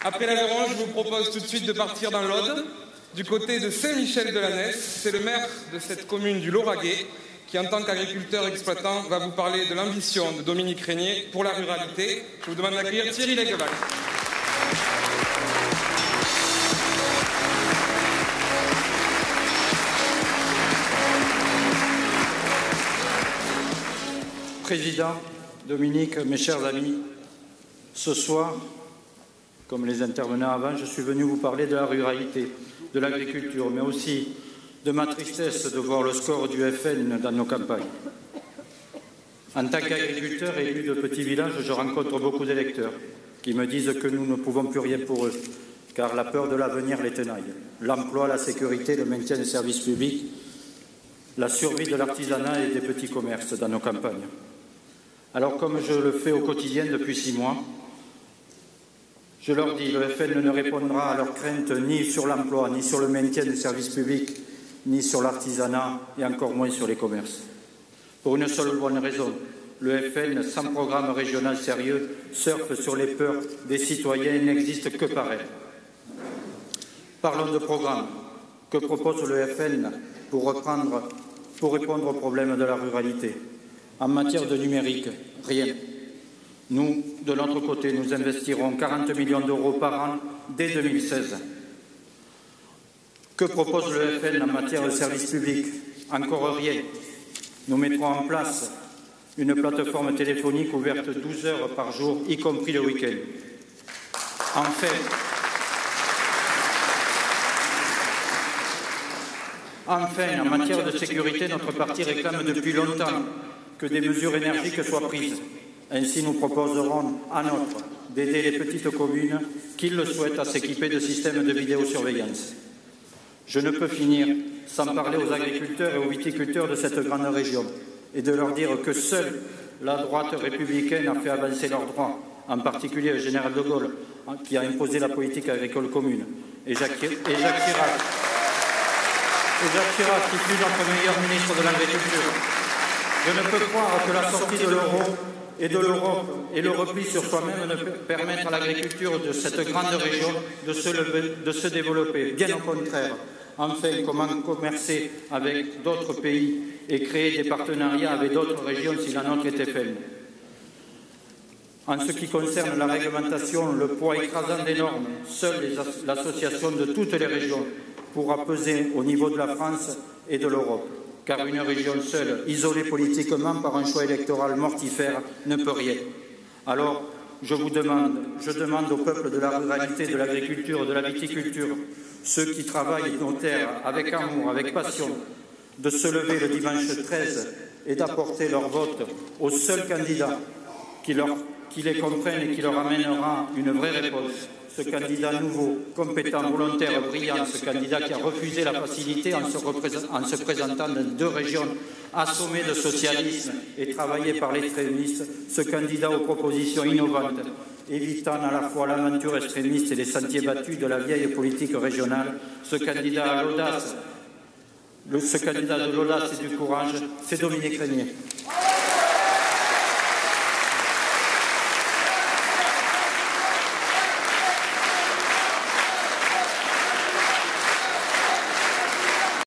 Après l'Aveyron, je vous propose tout de suite de partir dans l'Aude, du côté de Saint-Michel-de-la-Nesse. C'est le maire de cette commune du Lauragais qui, en tant qu'agriculteur exploitant, va vous parler de l'ambition de Dominique Régnier pour la ruralité. Je vous demande d'accueillir Thierry Legueval. Président, Dominique, mes chers amis, ce soir, comme les intervenants avant, je suis venu vous parler de la ruralité, de l'agriculture, mais aussi de ma tristesse de voir le score du FN dans nos campagnes. En tant qu'agriculteur élu de petits villages, je rencontre beaucoup d'électeurs qui me disent que nous ne pouvons plus rien pour eux, car la peur de l'avenir les tenaille. L'emploi, la sécurité, le maintien des services publics, la survie de l'artisanat et des petits commerces dans nos campagnes. Alors, comme je le fais au quotidien depuis 6 mois, je leur dis, le FN ne répondra à leurs craintes ni sur l'emploi, ni sur le maintien des services publics, ni sur l'artisanat, et encore moins sur les commerces. Pour une seule bonne raison, le FN, sans programme régional sérieux, surfe sur les peurs des citoyens et n'existe que par elle. Parlons de programme. Que propose le FN pour répondre aux problèmes de la ruralité? En matière de numérique, rien. Nous, de notre côté, nous investirons 40 millions d'euros par an dès 2016. Que propose le FN en matière de services publics? Encore rien. Nous mettrons en place une plateforme téléphonique ouverte 12 heures par jour, y compris le week-end. Enfin, en matière de sécurité, notre parti réclame depuis longtemps que des mesures énergiques soient prises. Ainsi, nous proposerons à notre d'aider les petites communes qui le souhaitent à s'équiper de systèmes de vidéosurveillance. Je ne peux finir sans parler aux agriculteurs et aux viticulteurs de cette grande région et de leur dire que seule la droite républicaine a fait avancer leurs droits, en particulier le général de Gaulle, qui a imposé la politique agricole commune, et Jacques Chirac, qui fut notre meilleur ministre de l'Agriculture. Je ne peux croire que la sortie de l'euro et de l'Europe et le repli sur soi-même ne permettent à l'agriculture de cette grande région de se développer. Bien au contraire. Enfin, comment commercer avec d'autres pays et créer des partenariats avec d'autres régions si la nôtre était faible? En ce qui concerne la réglementation, le poids écrasant des normes, seule l'association de toutes les régions pourra peser au niveau de la France et de l'Europe. Car une région seule, isolée politiquement par un choix électoral mortifère, ne peut rien. Alors, je demande au peuple de la ruralité, de l'agriculture, de la viticulture, ceux qui travaillent nos terres avec amour, avec passion, de se lever le dimanche 13 et d'apporter leur vote au seul candidat qui les comprenne et qui leur amènera une vraie réponse. Ce candidat nouveau, compétent, volontaire, brillant, ce candidat qui a refusé la facilité en se présentant dans 2 régions assommées de socialisme et travaillées par l'extrémisme, ce candidat aux propositions innovantes, évitant à la fois l'aventure extrémiste et les sentiers battus de la vieille politique régionale, ce candidat à l'audace, ce candidat de l'audace et du courage, c'est Dominique Régnier.